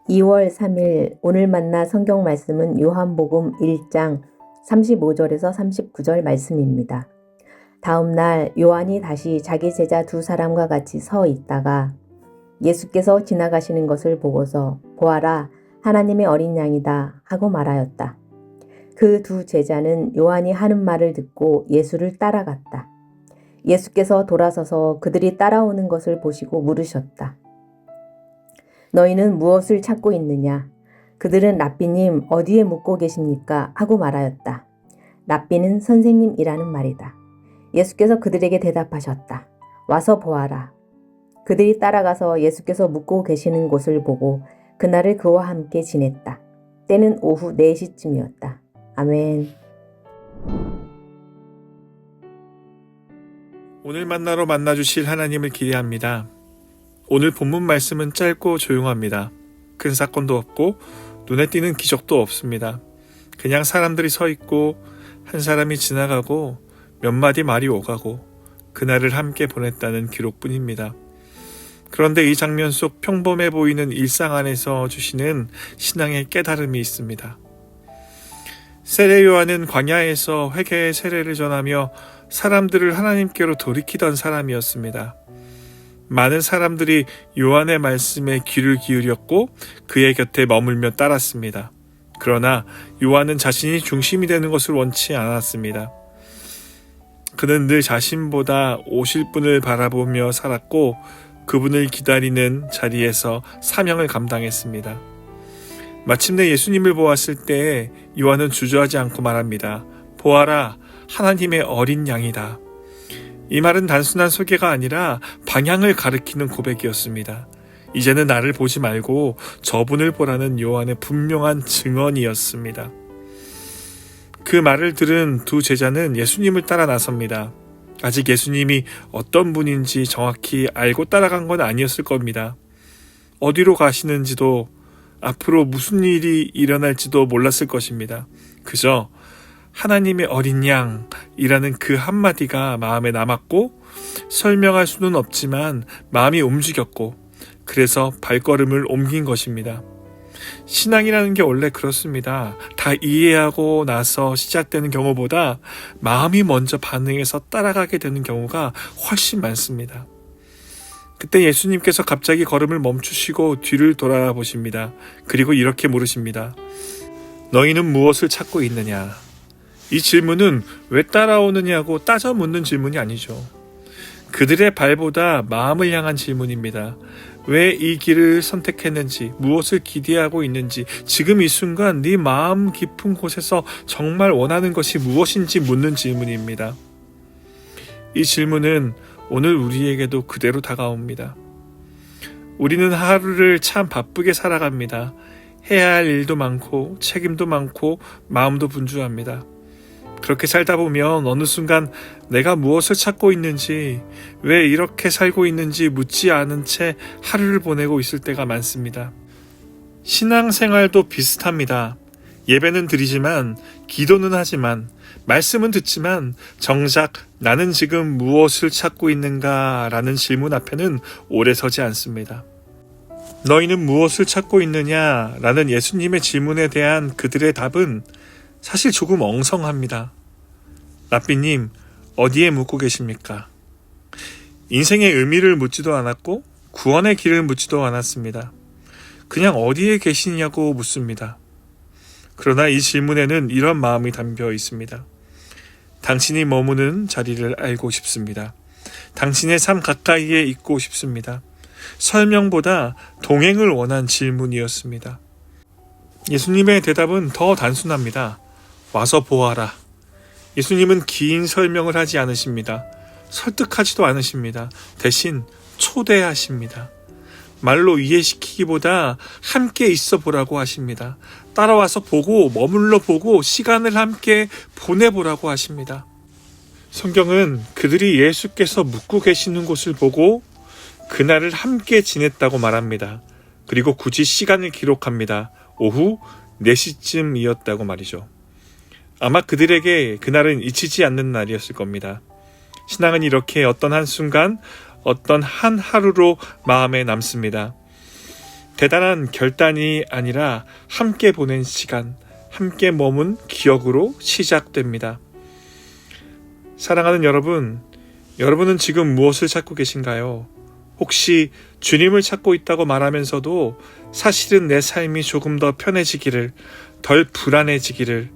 2월 3일 오늘 만나 성경 말씀은 요한복음 1장 35절에서 39절 말씀입니다. 다음 날 요한이 다시 자기 제자 두 사람과 같이 서 있다가 예수께서 지나가시는 것을 보고서 보아라 하나님의 어린 양이다 하고 말하였다. 그 두 제자는 요한이 하는 말을 듣고 예수를 따라갔다. 예수께서 돌아서서 그들이 따라오는 것을 보시고 물으셨다. 너희는 무엇을 찾고 있느냐? 그들은 랍비님 어디에 묵고 계십니까? 하고 말하였다. 랍비는 선생님이라는 말이다. 예수께서 그들에게 대답하셨다. 와서 보아라. 그들이 따라가서 예수께서 묵고 계시는 곳을 보고 그날을 그와 함께 지냈다. 때는 오후 4시쯤이었다. 아멘. 오늘 만나러 만나주실 하나님을 기대합니다. 오늘 본문 말씀은 짧고 조용합니다. 큰 사건도 없고 눈에 띄는 기적도 없습니다. 그냥 사람들이 서 있고 한 사람이 지나가고 몇 마디 말이 오가고 그날을 함께 보냈다는 기록뿐입니다. 그런데 이 장면 속 평범해 보이는 일상 안에서 주시는 신앙의 깨달음이 있습니다. 세례 요한은 광야에서 회개의 세례를 전하며 사람들을 하나님께로 돌이키던 사람이었습니다. 많은 사람들이 요한의 말씀에 귀를 기울였고 그의 곁에 머물며 따랐습니다. 그러나 요한은 자신이 중심이 되는 것을 원치 않았습니다. 그는 늘 자신보다 오실 분을 바라보며 살았고 그분을 기다리는 자리에서 사명을 감당했습니다. 마침내 예수님을 보았을 때 요한은 주저하지 않고 말합니다. 보아라, 하나님의 어린 양이다. 이 말은 단순한 소개가 아니라 방향을 가리키는 고백이었습니다. 이제는 나를 보지 말고 저분을 보라는 요한의 분명한 증언이었습니다. 그 말을 들은 두 제자는 예수님을 따라 나섭니다. 아직 예수님이 어떤 분인지 정확히 알고 따라간 건 아니었을 겁니다. 어디로 가시는지도 앞으로 무슨 일이 일어날지도 몰랐을 것입니다. 그저 하나님의 어린 양이라는 그 한마디가 마음에 남았고 설명할 수는 없지만 마음이 움직였고 그래서 발걸음을 옮긴 것입니다. 신앙이라는 게 원래 그렇습니다. 다 이해하고 나서 시작되는 경우보다 마음이 먼저 반응해서 따라가게 되는 경우가 훨씬 많습니다. 그때 예수님께서 갑자기 걸음을 멈추시고 뒤를 돌아보십니다. 그리고 이렇게 물으십니다. 너희는 무엇을 찾고 있느냐? 이 질문은 왜 따라오느냐고 따져 묻는 질문이 아니죠. 그들의 발보다 마음을 향한 질문입니다. 왜 이 길을 선택했는지, 무엇을 기대하고 있는지, 지금 이 순간 네 마음 깊은 곳에서 정말 원하는 것이 무엇인지 묻는 질문입니다. 이 질문은 오늘 우리에게도 그대로 다가옵니다. 우리는 하루를 참 바쁘게 살아갑니다. 해야 할 일도 많고 책임도 많고 마음도 분주합니다. 그렇게 살다 보면 어느 순간 내가 무엇을 찾고 있는지, 왜 이렇게 살고 있는지 묻지 않은 채 하루를 보내고 있을 때가 많습니다. 신앙생활도 비슷합니다. 예배는 드리지만, 기도는 하지만, 말씀은 듣지만 정작 나는 지금 무엇을 찾고 있는가 라는 질문 앞에는 오래 서지 않습니다. 너희는 무엇을 찾고 있느냐 라는 예수님의 질문에 대한 그들의 답은 사실 조금 엉성합니다. 랍비님, 어디에 묵고 계십니까? 인생의 의미를 묻지도 않았고 구원의 길을 묻지도 않았습니다. 그냥 어디에 계시냐고 묻습니다. 그러나 이 질문에는 이런 마음이 담겨 있습니다. 당신이 머무는 자리를 알고 싶습니다. 당신의 삶 가까이에 있고 싶습니다. 설명보다 동행을 원한 질문이었습니다. 예수님의 대답은 더 단순합니다. 와서 보아라. 예수님은 긴 설명을 하지 않으십니다. 설득하지도 않으십니다. 대신 초대하십니다. 말로 이해시키기보다 함께 있어 보라고 하십니다. 따라와서 보고 머물러 보고 시간을 함께 보내보라고 하십니다. 성경은 그들이 예수께서 묵고 계시는 곳을 보고 그날을 함께 지냈다고 말합니다. 그리고 굳이 시간을 기록합니다. 오후 4시쯤이었다고 말이죠. 아마 그들에게 그날은 잊히지 않는 날이었을 겁니다. 신앙은 이렇게 어떤 한순간, 어떤 한 하루로 마음에 남습니다. 대단한 결단이 아니라 함께 보낸 시간, 함께 머문 기억으로 시작됩니다. 사랑하는 여러분, 여러분은 지금 무엇을 찾고 계신가요? 혹시 주님을 찾고 있다고 말하면서도 사실은 내 삶이 조금 더 편해지기를, 덜 불안해지기를,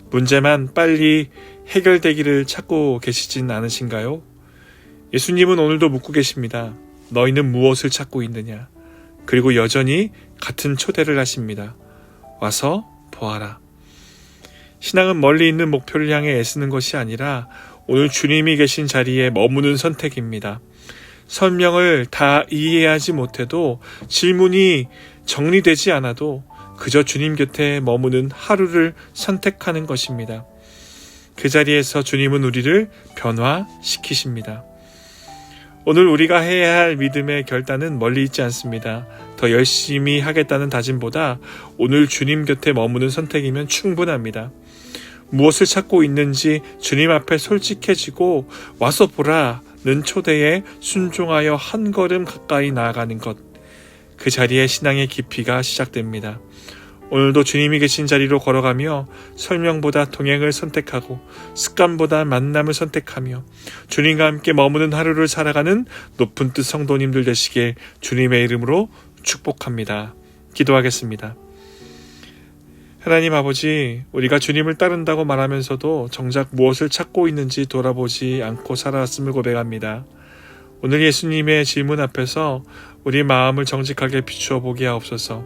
문제만 빨리 해결되기를 찾고 계시진 않으신가요? 예수님은 오늘도 묻고 계십니다. 너희는 무엇을 찾고 있느냐? 그리고 여전히 같은 초대를 하십니다. 와서 보아라. 신앙은 멀리 있는 목표를 향해 애쓰는 것이 아니라 오늘 주님이 계신 자리에 머무는 선택입니다. 설명을 다 이해하지 못해도 질문이 정리되지 않아도 그저 주님 곁에 머무는 하루를 선택하는 것입니다. 그 자리에서 주님은 우리를 변화시키십니다. 오늘 우리가 해야 할 믿음의 결단은 멀리 있지 않습니다. 더 열심히 하겠다는 다짐보다 오늘 주님 곁에 머무는 선택이면 충분합니다. 무엇을 찾고 있는지 주님 앞에 솔직해지고 와서 보라는 초대에 순종하여 한 걸음 가까이 나아가는 것. 그 자리에 신앙의 깊이가 시작됩니다. 오늘도 주님이 계신 자리로 걸어가며 설명보다 동행을 선택하고 습관보다 만남을 선택하며 주님과 함께 머무는 하루를 살아가는 높은 뜻 성도님들 되시길 주님의 이름으로 축복합니다. 기도하겠습니다. 하나님 아버지, 우리가 주님을 따른다고 말하면서도 정작 무엇을 찾고 있는지 돌아보지 않고 살아왔음을 고백합니다. 오늘 예수님의 질문 앞에서 우리 마음을 정직하게 비추어 보게 하옵소서.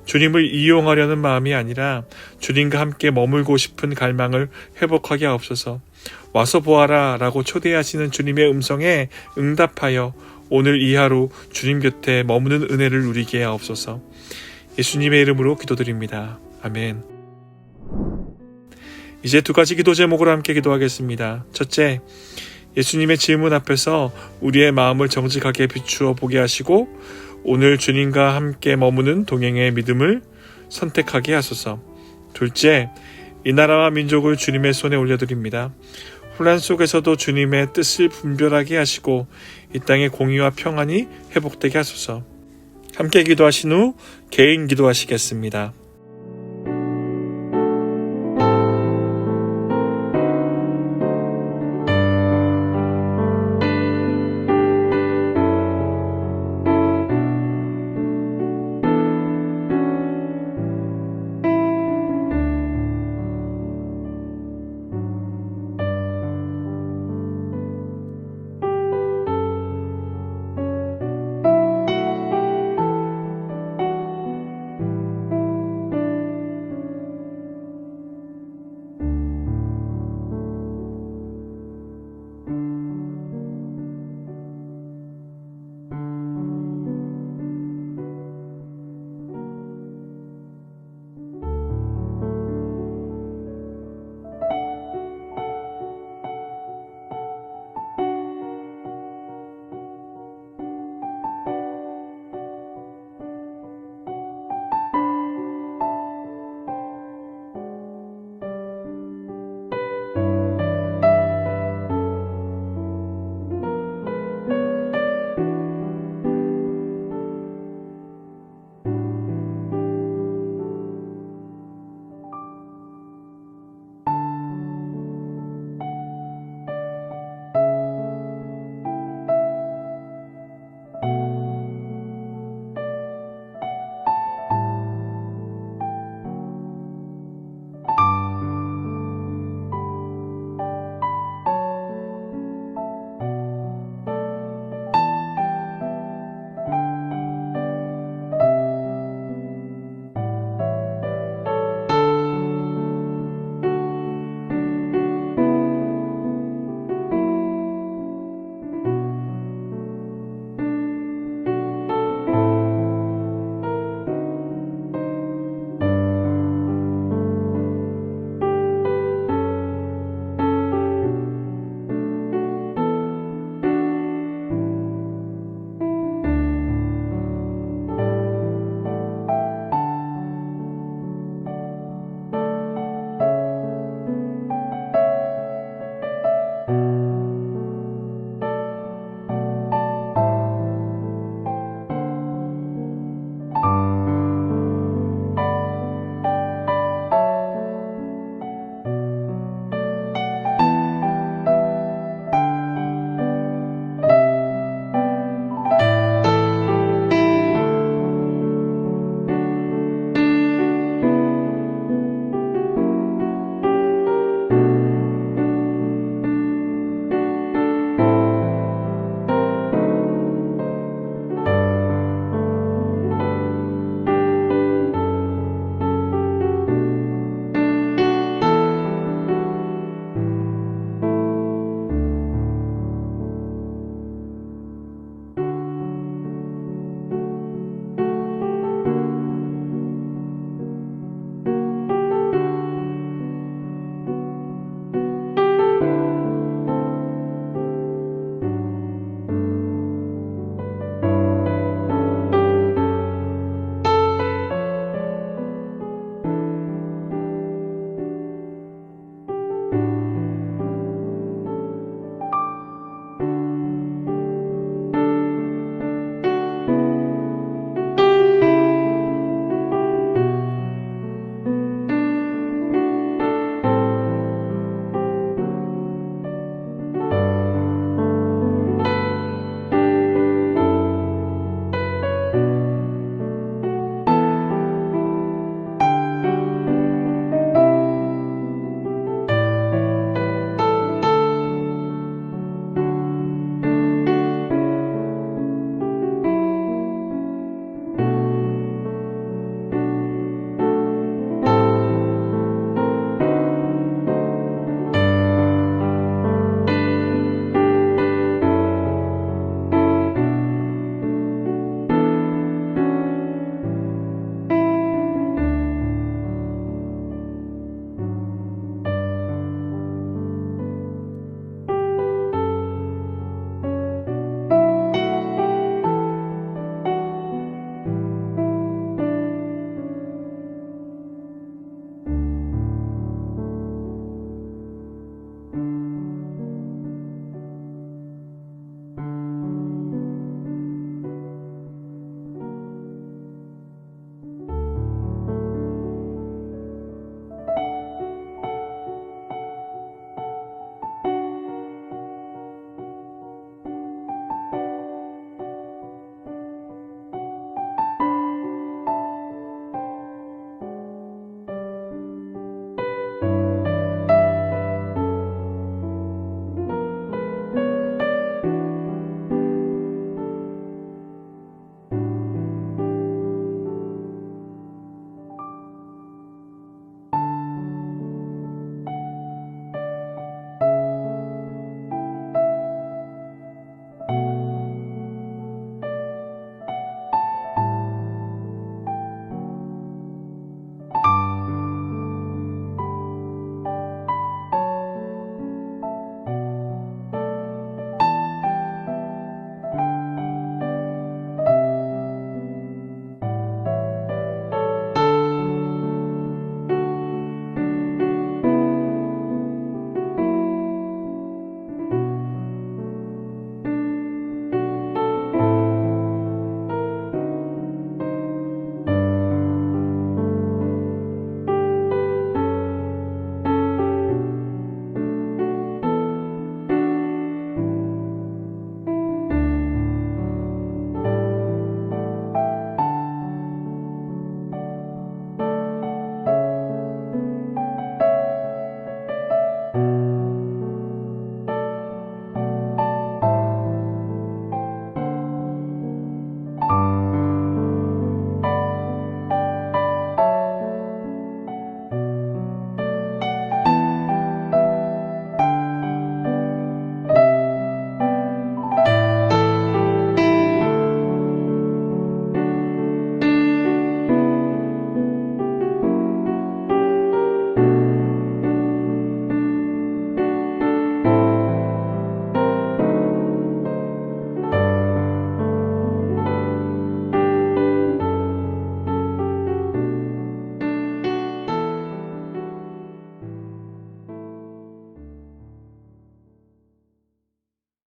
주님을 이용하려는 마음이 아니라 주님과 함께 머물고 싶은 갈망을 회복하게 하옵소서. 와서 보아라 라고 초대하시는 주님의 음성에 응답하여 오늘 이 하루 주님 곁에 머무는 은혜를 누리게 하옵소서. 예수님의 이름으로 기도드립니다. 아멘. 이제 두 가지 기도 제목으로 함께 기도하겠습니다. 첫째, 예수님의 질문 앞에서 우리의 마음을 정직하게 비추어 보게 하시고 오늘 주님과 함께 머무는 동행의 믿음을 선택하게 하소서. 둘째, 이 나라와 민족을 주님의 손에 올려드립니다. 혼란 속에서도 주님의 뜻을 분별하게 하시고 이 땅의 공의와 평안이 회복되게 하소서. 함께 기도하신 후 개인 기도하시겠습니다.